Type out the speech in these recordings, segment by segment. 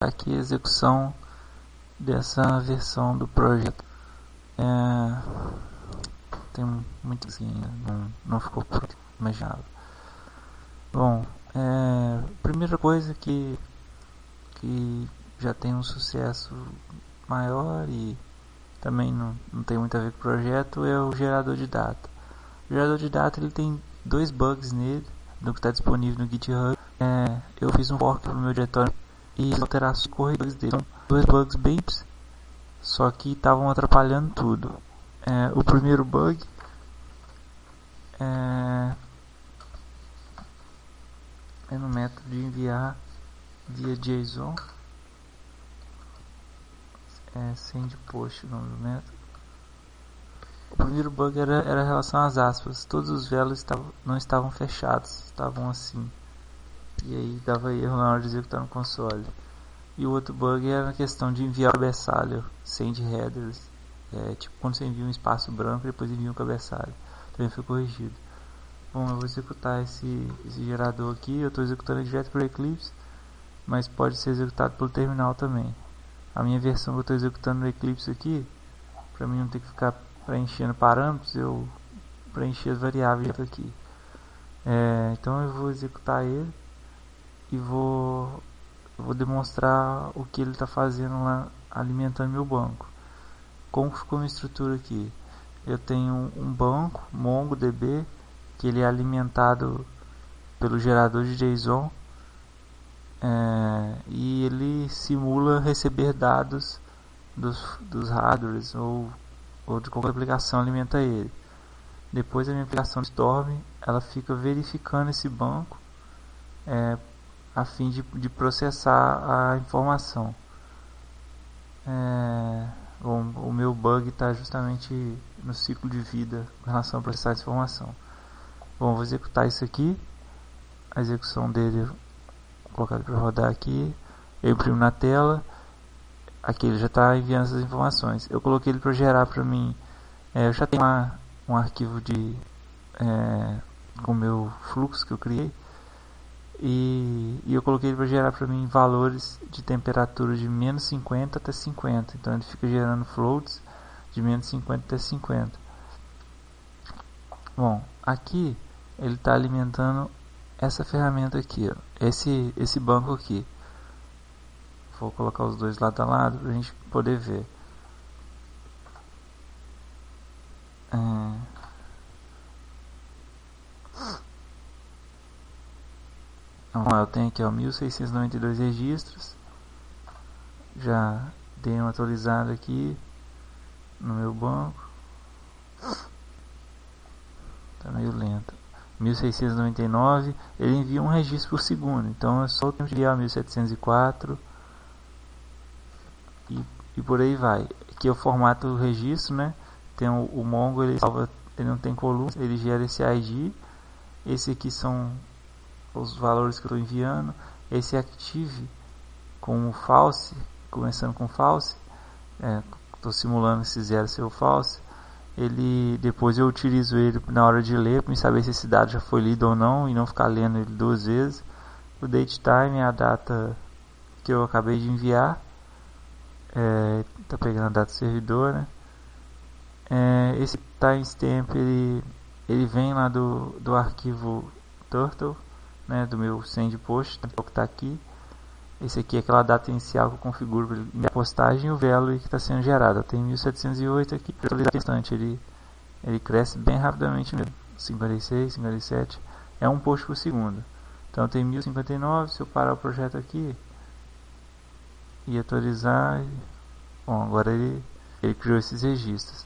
aqui a execução dessa versão do projeto. Tem muito não ficou pronto, imaginava. Bom, primeira coisa que já tem um sucesso maior e também não tem muito a ver com o projeto é o gerador de data. O gerador de data ele tem dois bugs nele, no que está disponível no GitHub. Eu fiz um fork no meu diretório e as alterações corridas dele são dois bugs bem simples, só que estavam atrapalhando tudo. O primeiro bug é no método de enviar via JSON. Send post o nome do método. O primeiro bug era em relação às aspas. Todos os velos não estavam fechados, estavam assim. E aí dava erro na hora de executar no console. E o outro bug era na questão de enviar o cabeçalho, send headers. Tipo quando você envia um espaço branco e depois envia um cabeçalho. Também foi corrigido. Bom, eu vou executar esse gerador aqui. Eu estou executando direto por Eclipse, mas pode ser executado pelo terminal também. A minha versão que eu estou executando no Eclipse aqui, para mim não ter que ficar preenchendo parâmetros, eu preenchi as variáveis aqui. Então eu vou executar ele e vou demonstrar o que ele está fazendo lá, alimentando meu banco. Como ficou minha estrutura aqui? Eu tenho um banco MongoDB que ele é alimentado pelo gerador de JSON, e ele simula receber dados dos hardwares ou de qualquer aplicação alimenta ele. Depois a minha aplicação de Storm ela fica verificando esse banco a fim de processar a informação. Bom, o meu bug está justamente no ciclo de vida com relação a processar essa informação. Bom, vou executar isso aqui. A execução dele, vou colocar para rodar aqui. Eu imprimo na tela. Aqui ele já está enviando essas informações. Eu coloquei ele para gerar para mim. Eu já tenho um arquivo com o meu fluxo que eu criei. E eu coloquei ele para gerar para mim valores de temperatura de menos 50 até 50. Então ele fica gerando floats de menos 50 até 50. Bom, aqui ele está alimentando essa ferramenta aqui, ó, esse banco aqui. Vou colocar os dois lado a lado para a gente poder ver. Então, eu tenho aqui 1692 registros. Já dei uma atualizada aqui no meu banco. Está meio lento. 1699, ele envia um registro por segundo, então é só o tempo de enviar 1704 e por aí vai. Aqui é o formato do registro, né? Tem o Mongo, ele não tem coluna, ele gera esse ID. Esse aqui são os valores que eu estou enviando. Esse active com o false, começando com false, estou simulando esse zero ser o false. Depois eu utilizo ele na hora de ler para saber se esse dado já foi lido ou não e não ficar lendo ele duas vezes. O datetime é a data que eu acabei de enviar. Tá pegando a data do servidor, né? Esse timestamp ele vem lá do arquivo turtle, né, do meu send post, que está aqui. Esse aqui é aquela data inicial que eu configuro a postagem e o value que está sendo gerado. Tem 1708 aqui, ele cresce bem rapidamente mesmo. 56, 57, é um post por segundo. Então tem 1059, se eu parar o projeto aqui e atualizar, bom, agora ele criou esses registros.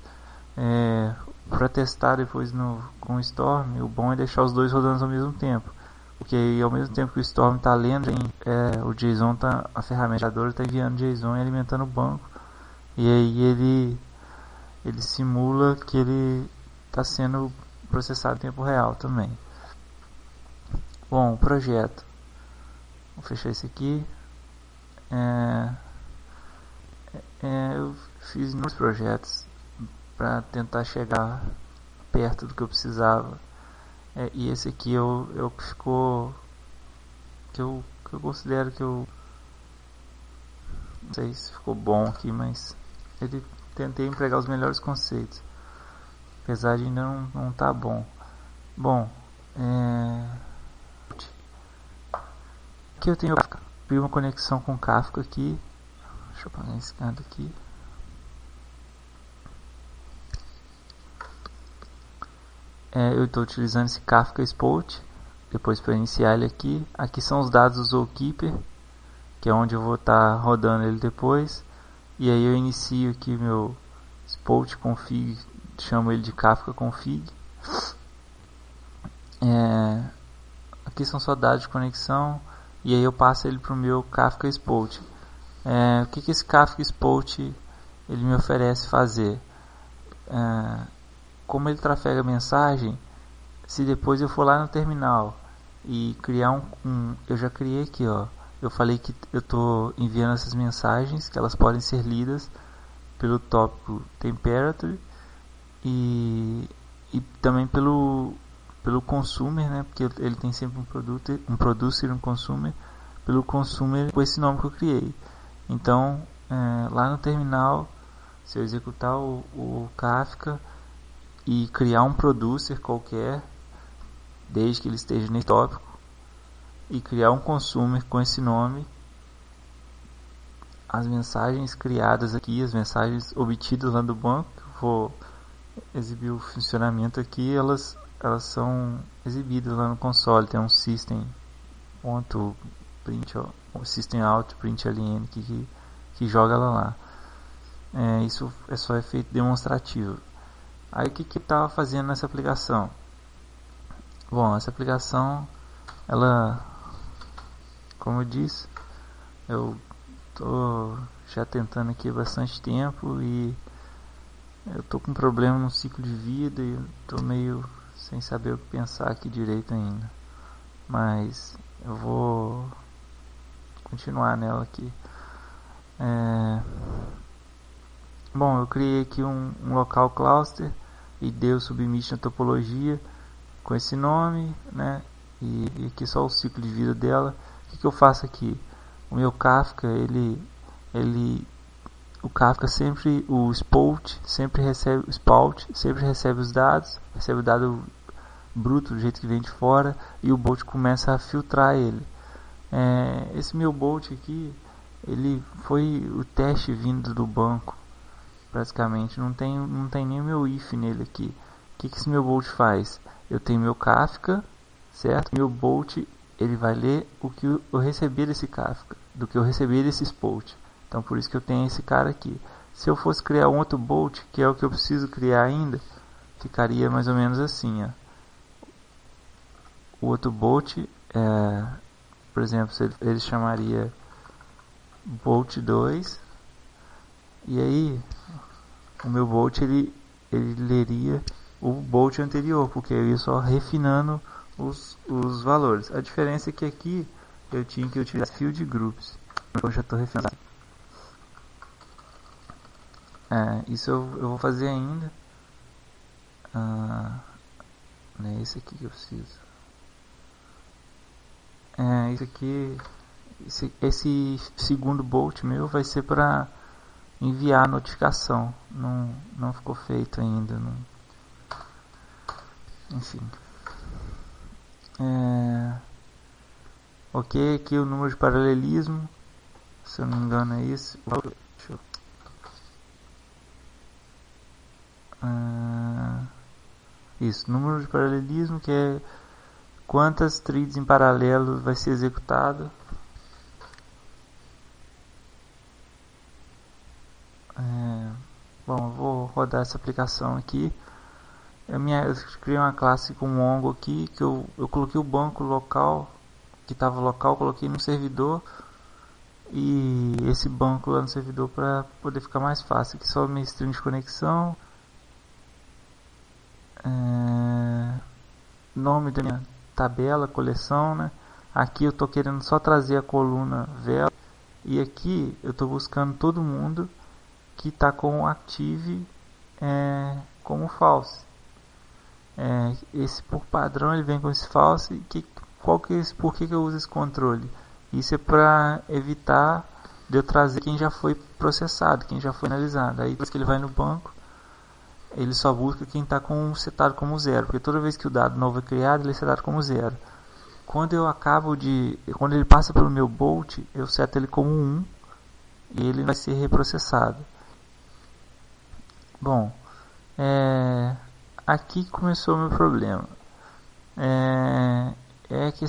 Para testar depois com o Storm, o bom é deixar os dois rodando ao mesmo tempo. Porque aí, ao mesmo tempo que o Storm está lendo, o JSON a ferramenta está enviando JSON e alimentando o banco. E aí ele simula que ele está sendo processado em tempo real também. Bom, o projeto. Vou fechar esse aqui. Eu fiz inúmeros projetos para tentar chegar perto do que eu precisava. E esse aqui ficou que eu considero que eu Não sei se ficou bom aqui, mas tentei empregar os melhores conceitos, apesar de ainda não tá bom. Bom, aqui eu tenho Kafka. Vi uma conexão com Kafka aqui. Deixa eu apagar esse canto aqui. Eu estou utilizando esse Kafka Spot. Depois para iniciar ele aqui. Aqui são os dados do Zookeeper, que é onde eu vou estar rodando ele depois. E aí eu inicio aqui meu Spot config, chamo ele de Kafka config. Aqui são só dados de conexão. E aí eu passo ele para o meu Kafka Spot. O que esse Kafka Spot ele me oferece fazer? Como ele trafega mensagem, se depois eu for lá no terminal e criar eu já criei aqui, ó. Eu falei que eu estou enviando essas mensagens, que elas podem ser lidas pelo tópico temperature e também pelo consumer, né? Porque ele tem sempre um producer e um consumer. Pelo consumer com esse nome que eu criei. Então, lá no terminal, se eu executar o Kafka e criar um producer qualquer, desde que ele esteja nesse tópico, e criar um consumer com esse nome, as mensagens criadas aqui, as mensagens obtidas lá do banco, vou exibir o funcionamento aqui, elas são exibidas lá no console. Tem um system.print, o system.out.println que joga ela lá. Isso é só efeito demonstrativo. Aí o que eu estava fazendo nessa aplicação? Bom, essa aplicação, ela, como eu disse, eu estou já tentando aqui há bastante tempo e eu estou com um problema no ciclo de vida e estou meio sem saber o que pensar aqui direito ainda. Mas eu vou continuar nela aqui. Bom, eu criei aqui um local cluster e dei o submit na topologia com esse nome, né? E aqui só o ciclo de vida dela. O que eu faço aqui? O meu Kafka, o Kafka sempre, o Spout sempre recebe os dados, recebe o dado bruto do jeito que vem de fora e o Bolt começa a filtrar ele. Esse meu Bolt aqui, ele foi o teste vindo do banco, praticamente. Não tem nem o meu if nele aqui. O que esse meu Bolt faz? Eu tenho meu Kafka, certo? Meu Bolt, ele vai ler o que eu receber desse Kafka, do que eu receber desse Spout. Então por isso que eu tenho esse cara aqui. Se eu fosse criar um outro Bolt, que é o que eu preciso criar ainda, ficaria mais ou menos assim, ó. O outro Bolt, por exemplo, ele chamaria Bolt 2, e aí o meu Bolt ele leria o Bolt anterior, porque eu ia só refinando os valores. A diferença é que aqui eu tinha que utilizar field groups. Eu já estou refinando. Isso eu vou fazer ainda. Não é esse aqui que eu preciso. Isso aqui, esse segundo bolt meu vai ser para enviar a notificação. Não ficou feito ainda. Enfim. Ok, aqui o número de paralelismo. Se eu não me engano é isso. Isso, número de paralelismo, que é quantas threads em paralelo vai ser executado. Bom, eu vou rodar essa aplicação aqui. Eu criei uma classe com Mongo aqui, que eu coloquei o banco local, que estava local, coloquei no servidor, e esse banco lá no servidor para poder ficar mais fácil. Aqui só minha string de conexão, nome da minha tabela, coleção, né? Aqui eu estou querendo só trazer a coluna vela, e aqui eu estou buscando todo mundo que está com active como false. Esse por padrão ele vem com esse false. Por que eu uso esse controle? Isso é para evitar de eu trazer quem já foi processado, quem já foi analisado. Aí depois que ele vai no banco, ele só busca quem está setado como zero, porque toda vez que o dado novo é criado, ele é setado como zero. Quando ele passa pelo meu bolt, eu seto ele como 1 e ele vai ser reprocessado. Bom, aqui começou o meu problema.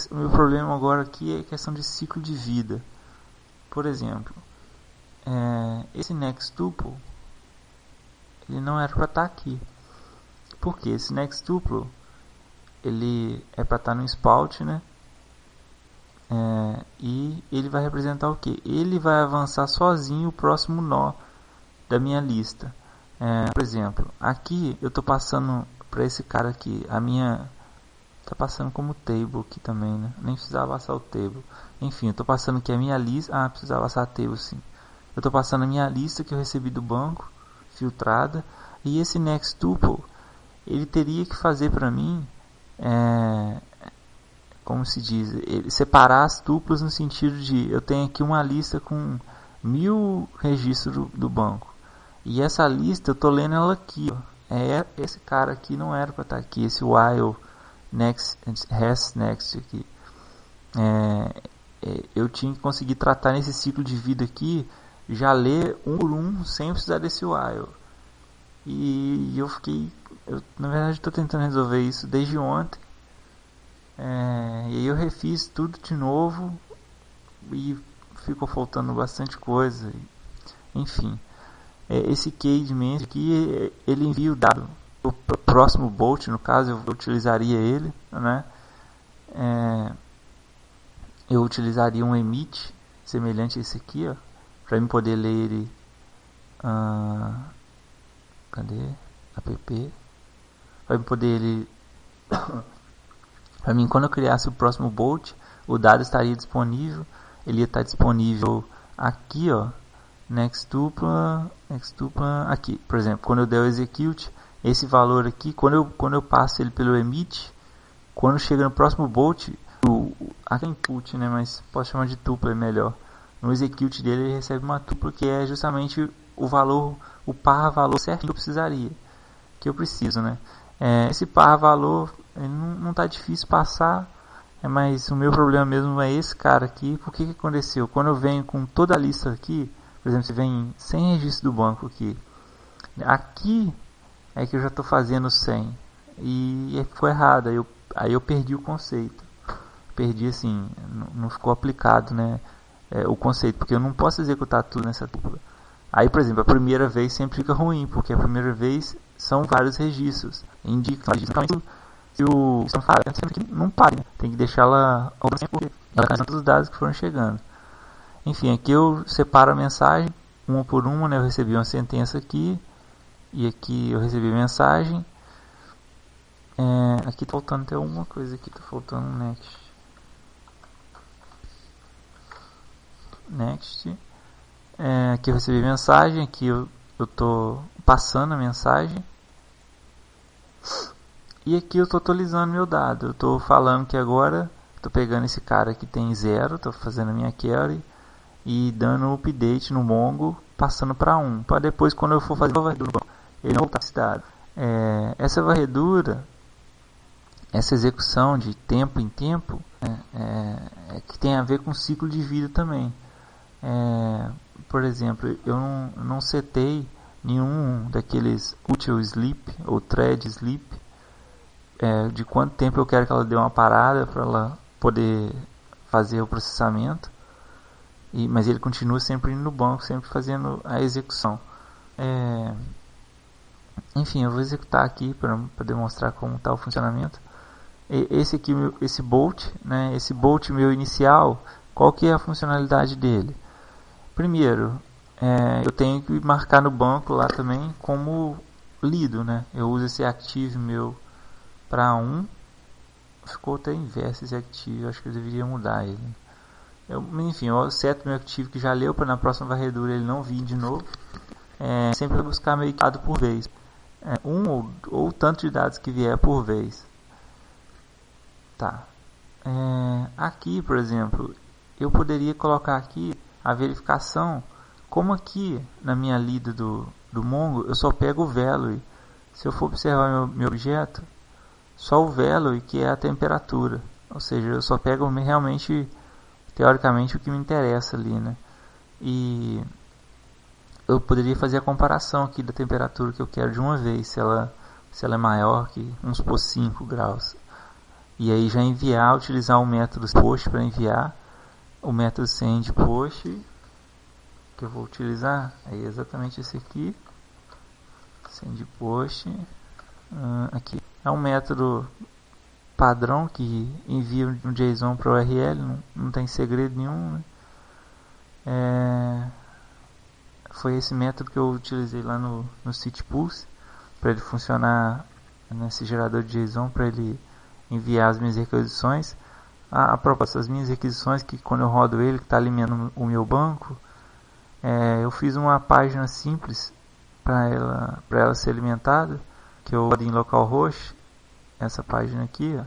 O meu problema agora aqui é a questão de ciclo de vida. Por exemplo, esse next tuple, ele não era para estar aqui. Por quê? Esse next tuple, ele é para estar no spout, né? E ele vai representar o que? Ele vai avançar sozinho o próximo nó da minha lista. Por exemplo, aqui eu estou passando para esse cara aqui, a minha está passando como table aqui também, né? Nem precisava passar o table. Enfim, eu estou passando aqui a minha lista. Precisava passar a table sim. Eu estou passando a minha lista que eu recebi do banco, filtrada, e esse next tuple, ele teria que fazer para mim, como se diz, ele separar as tuplas no sentido de, eu tenho aqui uma lista com 1000 registros do banco, e essa lista eu estou lendo ela aqui, ó. Esse cara aqui não era para estar aqui, esse while next aqui. Eu tinha que conseguir tratar nesse ciclo de vida aqui, já ler um por um sem precisar desse while. E na verdade estou tentando resolver isso desde ontem, e aí eu refiz tudo de novo e ficou faltando bastante coisa. Enfim, esse case aqui, ele envia o dado o próximo bolt, no caso eu utilizaria ele, né? Eu utilizaria um emit semelhante a esse aqui, ó, para eu poder ler ele. Cadê? App. Para eu poder ele. Para mim, quando eu criasse o próximo bolt, o dado estaria disponível. Ele ia estar disponível aqui, ó. Next tuple aqui, por exemplo, quando eu der o execute, esse valor aqui, quando eu passo ele pelo emit, quando chega no próximo bolt, aqui é input, né, mas posso chamar de tuple, é melhor. No execute dele ele recebe uma tuple que é justamente o valor, o par valor certinho que eu preciso, né? Esse par valor não está difícil passar, mas o meu problema mesmo é esse cara aqui. Por que aconteceu? Quando eu venho com toda a lista aqui, por exemplo, se vem 100 registros do banco aqui é que eu já estou fazendo 100 e ficou errado, aí eu perdi o conceito, perdi assim, não ficou aplicado, né, o conceito, porque eu não posso executar tudo nessa tupla. Aí, por exemplo, a primeira vez sempre fica ruim, porque a primeira vez são vários registros, indica se o não pare, né? Tem que deixar ela porque ela cai todos os dados que foram chegando. Enfim, aqui eu separo a mensagem uma por uma, né? Eu recebi uma sentença aqui e aqui eu recebi a mensagem. Aqui tá faltando até uma coisa, aqui tá faltando um next. Aqui eu recebi a mensagem, aqui eu tô passando a mensagem. E aqui eu tô atualizando meu dado. Eu tô falando que agora tô pegando esse cara que tem 0, tô fazendo a minha query e dando um update no Mongo, passando para 1, para depois, quando eu for fazer a varredura, ele não voltar esse dado. Essa varredura, essa execução de tempo em tempo, que tem a ver com ciclo de vida também. Por exemplo, eu não setei nenhum daqueles util sleep ou thread sleep, de quanto tempo eu quero que ela dê uma parada para ela poder fazer o processamento. Mas ele continua sempre indo no banco, sempre fazendo a execução. Enfim, eu vou executar aqui para demonstrar como está o funcionamento. Esse aqui, esse bolt, né, esse bolt meu inicial, qual que é a funcionalidade dele? Primeiro, eu tenho que marcar no banco lá também como lido, né? Eu uso esse active meu para 1. Ficou até inverso esse active, acho que eu deveria mudar ele. Enfim, eu seto meu active que já leu para na próxima varredura ele não vir de novo. Sempre vou buscar meio que dado por vez. Ou tanto de dados que vier por vez. Tá. Aqui, por exemplo, eu poderia colocar aqui a verificação, como aqui na minha lida do Mongo eu só pego o value. Se eu for observar meu objeto, só o value que é a temperatura, ou seja, eu só pego realmente, teoricamente, o que me interessa ali, né? E eu poderia fazer a comparação aqui da temperatura que eu quero de uma vez, se ela é maior que, vamos supor, 5 graus. E aí já enviar, utilizar o método post para enviar, o método send post, que eu vou utilizar, é exatamente esse aqui, send post, aqui. É um método padrão que envia um JSON para o URL, não tem segredo nenhum, né? Foi esse método que eu utilizei lá no Sitepulse para ele funcionar nesse gerador de JSON, para ele enviar as minhas requisições. A propósito, as minhas requisições, que quando eu rodo ele, que está alimentando o meu banco, eu fiz uma página simples para ela ser alimentada, que eu rodo em localhost, essa página aqui, ó.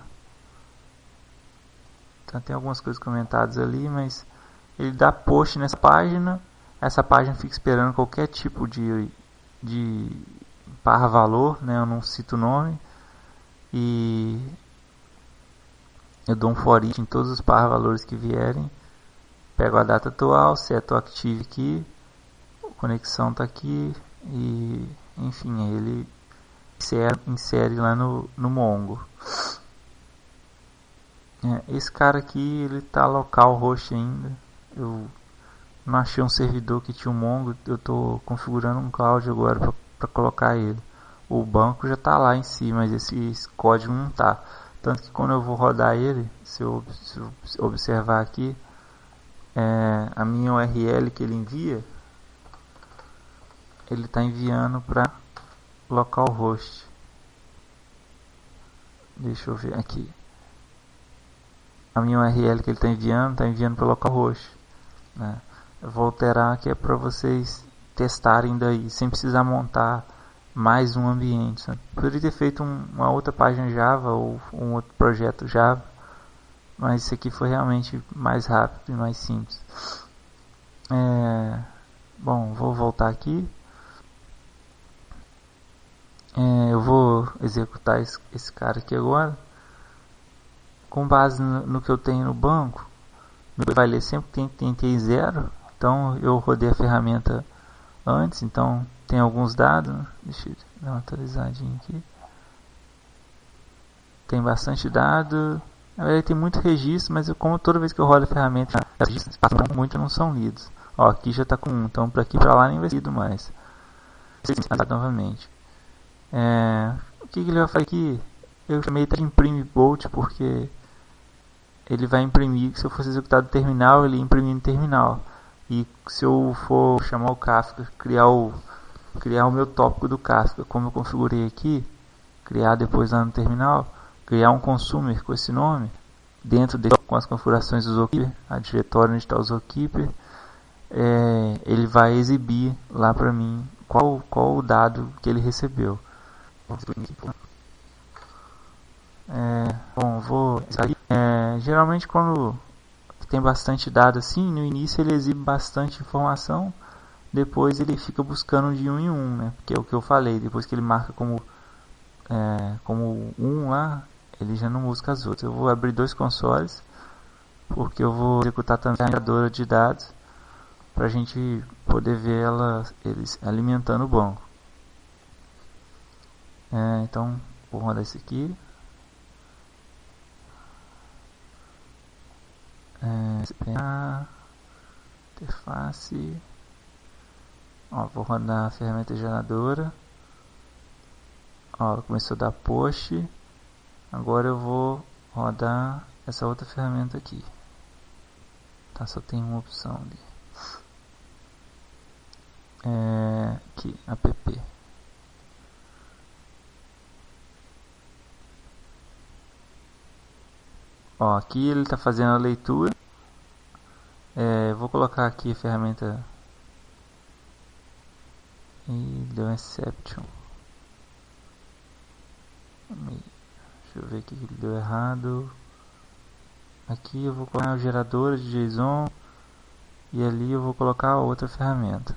Então, tem algumas coisas comentadas ali, mas ele dá post nessa página. Essa página fica esperando qualquer tipo de par valor, né? Eu não cito o nome, e eu dou um for each em todos os par valores que vierem, pego a data atual, seto o active aqui, a conexão está aqui, e enfim, ele insere lá no Mongo. Esse cara aqui, ele tá localhost ainda. Eu não achei um servidor que tinha um Mongo, eu estou configurando um cloud agora para colocar ele. O banco já está lá em si, mas esse código não está. Tanto que quando eu vou rodar ele, se eu observar aqui, a minha URL que ele envia, ele está enviando para localhost. Deixa eu ver aqui. A minha URL que ele está enviando para localhost, né? Eu vou alterar que é para vocês testarem daí, sem precisar montar mais um ambiente, sabe? Poderia ter feito uma outra página Java ou um outro projeto Java, mas isso aqui foi realmente mais rápido e mais simples. Bom, vou voltar aqui. Eu vou executar esse cara aqui agora. Com base no que eu tenho no banco, vai ler sempre que tem 0. Então eu rodei a ferramenta antes, então tem alguns dados, né? Deixa eu dar uma atualizadinha aqui. Tem bastante dado. Na verdade tem muito registro, mas como toda vez que eu rodo a ferramenta, os registros muito não são lidos. Ó, aqui já está com 1, então para aqui e para lá nem vai ser lido mais. Novamente. O que ele vai fazer aqui? Eu chamei de imprime bolt porque ele vai imprimir, se eu fosse executar do terminal, ele imprimir no terminal. E se eu for chamar o Kafka, criar o meu tópico do Kafka, como eu configurei aqui, criar depois lá no terminal, criar um consumer com esse nome, dentro dele com as configurações do Zookeeper, a diretório onde está o Zookeeper, ele vai exibir lá para mim qual o dado que ele recebeu. Bom, vou sair. Geralmente quando tem bastante dado assim, no início ele exibe bastante informação, depois ele fica buscando de um em um, né? Porque é o que eu falei, depois que ele marca como 1 lá, ele já não busca as outras. Eu vou abrir 2 consoles, porque eu vou executar também a geradora de dados, para a gente poder ver eles alimentando o banco. Então, vou rodar esse aqui. Interface. Vou rodar a ferramenta geradora. Começou a dar post. Agora eu vou rodar essa outra ferramenta aqui. Tá, só tem uma opção ali. Aqui, app. Aqui ele está fazendo a leitura. Vou colocar aqui a ferramenta e deu exception. Deixa eu ver o que ele deu errado. Aqui eu vou colocar o gerador de JSON. e ali eu vou colocar outra ferramenta.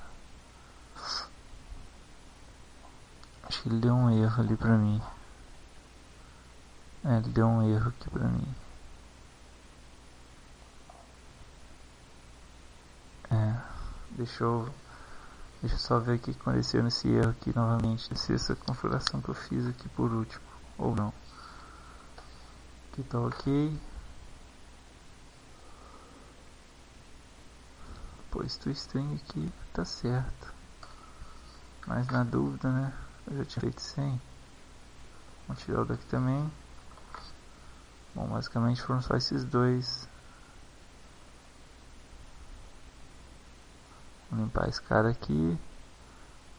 Acho que ele deu um erro ali pra mim. Ele deu um erro aqui pra mim. Deixa eu só ver o que aconteceu nesse erro aqui novamente. Se essa configuração que eu fiz aqui por último, ou não. Aqui tá ok. Pois o string aqui tá certo. Mas na dúvida, né? Eu já tinha feito 100. Vamos tirar o daqui também. Bom, basicamente foram só esses dois. Vou limpar esse cara aqui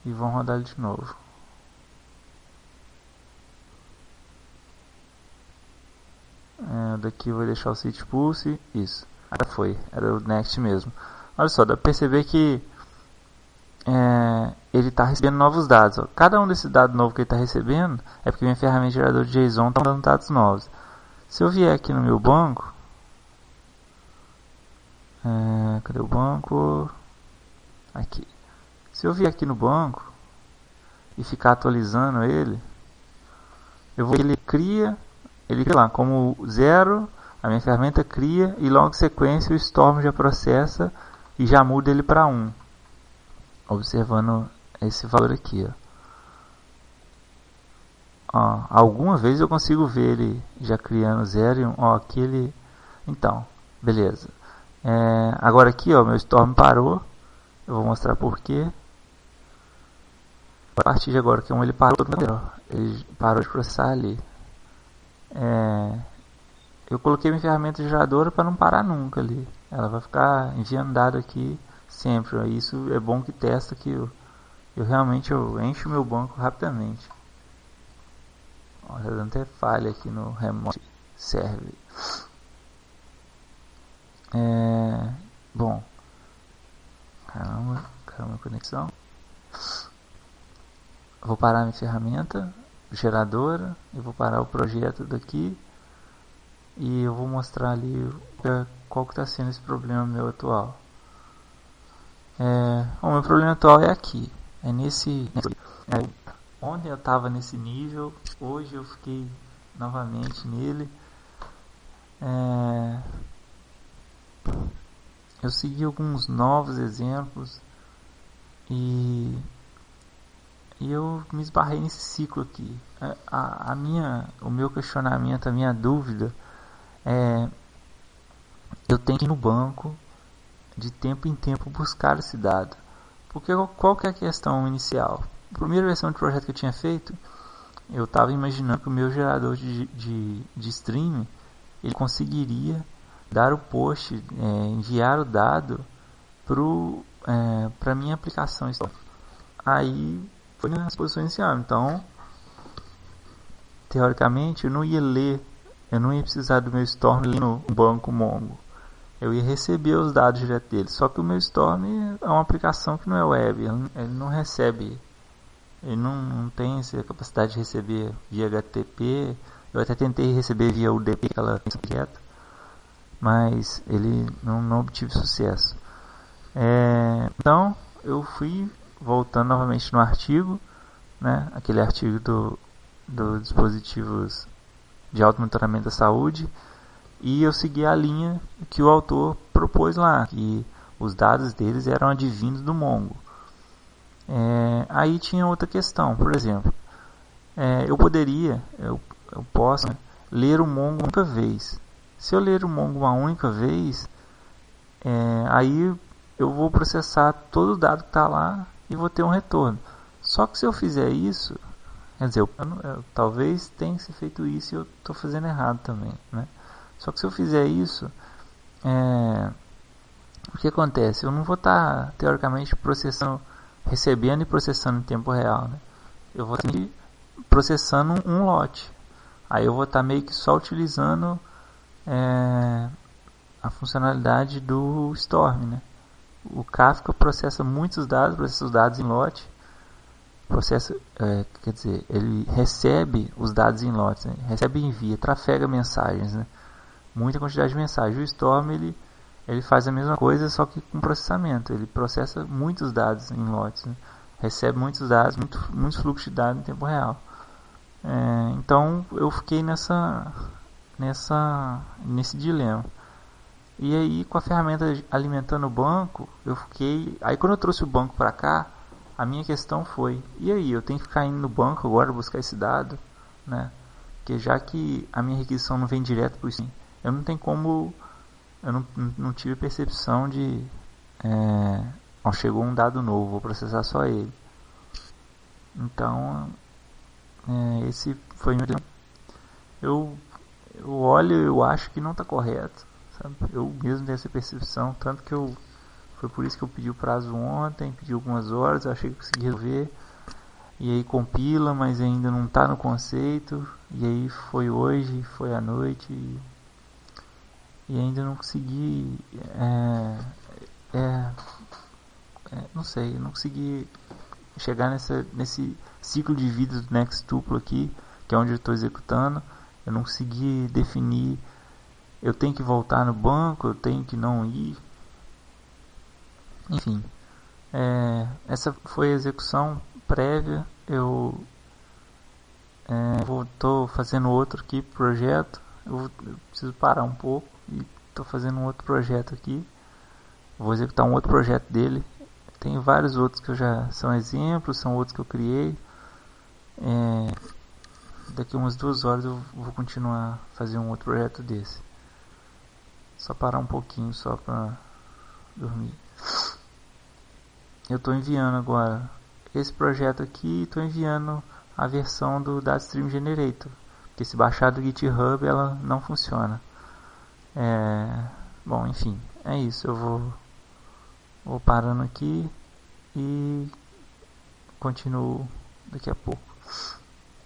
e vamos rodar ele de novo. Daqui eu vou deixar o set pulse. Isso, agora foi, era o next mesmo. Olha só, dá pra perceber que ele está recebendo novos dados. Ó. Cada um desses dados novos que ele está recebendo é porque minha ferramenta de gerador de JSON está dando dados novos. Se eu vier aqui no meu banco, cadê o banco? Aqui. Se eu vier aqui no banco e ficar atualizando ele, eu vou ele cria lá como 0, a minha ferramenta cria e logo em sequência o Storm já processa e já muda ele para 1. Observando esse valor aqui, ó. Alguma vez eu consigo ver ele já criando 0 e 1. Aqui ele... Então, beleza. Agora aqui, ó, meu Storm parou. Eu vou mostrar porquê. A partir de agora, que ele parou, ele parou de processar ali. Eu coloquei minha ferramenta geradora para não parar nunca ali. Ela vai ficar enviando dado aqui sempre. Isso é bom que testa que eu realmente encho o meu banco rapidamente. Ó, tá dando até falha aqui no remote serve. Bom, caramba a conexão. Vou parar minha ferramenta geradora e vou parar o projeto daqui e eu vou mostrar ali qual que está sendo esse problema meu atual. O meu problema atual é aqui, onde eu estava nesse nível, hoje eu fiquei novamente nele. Eu segui alguns novos exemplos e eu me esbarrei nesse ciclo aqui. O meu questionamento, a minha dúvida eu tenho que ir no banco de tempo em tempo buscar esse dado. Porque qual que é a questão inicial? A primeira versão de projeto que eu tinha feito, eu estava imaginando que o meu gerador de stream ele conseguiria dar o post, enviar o dado para minha aplicação. Aí foi na exposição inicial. Então, teoricamente, eu não ia precisar do meu Storm ler no banco Mongo. Eu ia receber os dados direto dele. Só que o meu Storm é uma aplicação que não é web. Ele não recebe. Ele não tem essa capacidade de receber via HTTP. Eu até tentei receber via UDP, aquela direto, mas ele não obtive sucesso. Então, eu fui voltando novamente no artigo, né, aquele artigo do dispositivos de auto-monitoramento da saúde, e eu segui a linha que o autor propôs lá, que os dados deles eram advindos do Mongo. Aí tinha outra questão, por exemplo, eu posso ler o Mongo uma única vez. Se eu ler o Mongo uma única vez, aí eu vou processar todo o dado que está lá e vou ter um retorno. Só que se eu fizer isso, quer dizer, eu talvez tenha se feito isso e eu estou fazendo errado também, né? Só que se eu fizer isso, o que acontece? Eu não vou estar, teoricamente, recebendo e processando em tempo real, né? Eu vou estar processando um lote. Aí eu vou estar meio que só utilizando a funcionalidade do Storm, né? O Kafka processa muitos dados, processa os dados em lote, quer dizer, ele recebe os dados em lotes, né? Recebe e envia, trafega mensagens, né? Muita quantidade de mensagens. O Storm ele ele faz a mesma coisa, só que com processamento. Ele processa muitos dados em lotes, né? Recebe muitos dados, muitos fluxos de dados em tempo real. Então eu fiquei nesse dilema. E aí, com a ferramenta alimentando o banco, eu fiquei... Aí quando eu trouxe o banco para cá, a minha questão foi: e aí, eu tenho que ficar indo no banco agora buscar esse dado, né? Porque já que a minha requisição não vem direto para o Steam, eu não tenho como... Eu não tive percepção de... chegou um dado novo, vou processar só ele. Então, esse foi meu... Eu olho e eu acho que não está correto, sabe? Eu mesmo tenho essa percepção, tanto que foi por isso que eu pedi o prazo ontem, pedi algumas horas, eu achei que consegui resolver, e aí compila, mas ainda não está no conceito, e aí foi hoje, foi à noite, e ainda não consegui, não sei, não consegui chegar nesse ciclo de vida do Nextuplo aqui, que é onde eu estou executando. Eu não consegui definir, eu tenho que voltar no banco, eu tenho que não ir. Enfim, essa foi a execução prévia. Eu estou fazendo outro aqui, projeto. Eu preciso parar um pouco e estou fazendo um outro projeto aqui. Vou executar um outro projeto dele. Tem vários outros que eu já são exemplos, são outros que eu criei. Daqui umas 2 horas eu vou continuar a fazer um outro projeto desse. Só parar um pouquinho só para dormir. Eu estou enviando agora esse projeto aqui, estou enviando a versão do DataStream Generator, porque se baixar do GitHub ela não funciona. Bom, enfim, é isso. Eu vou parando aqui e continuo daqui a pouco.